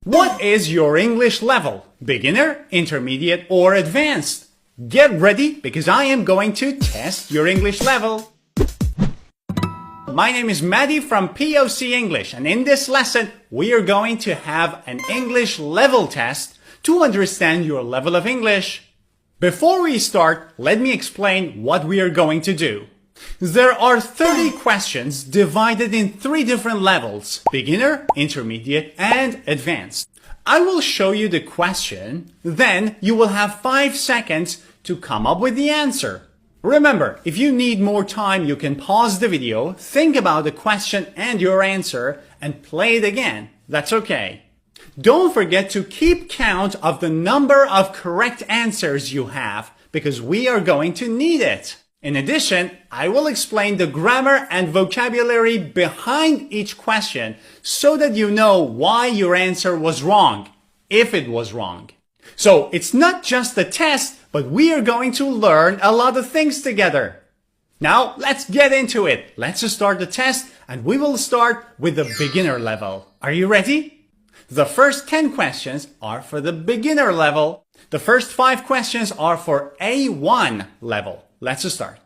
What is your English level? Beginner, intermediate, or advanced? Get ready because I am going to test your English level. My name is Maddie from POC English, and in this lesson we are going to have an English level test to understand your level of English. Before we start, let me explain what we are going to do. There are 30 questions divided in 3 different levels: beginner, intermediate, and advanced. I will show you the question, then you will have 5 seconds to come up with the answer. Remember, if you need more time, you can pause the video, think about the question and your answer, and play it again. That's okay. Don't forget to keep count of the number of correct answers you have, because we are going to need it. In addition, I will explain the grammar and vocabulary behind each question so that you know why your answer was wrong, if it was wrong. So it's not just a test, but we are going to learn a lot of things together. Now let's get into it. Let's start the test, and we will start with the beginner level. Are you ready? The first 10 questions are for the beginner level. The first 5 questions are for A1 level. Let's start.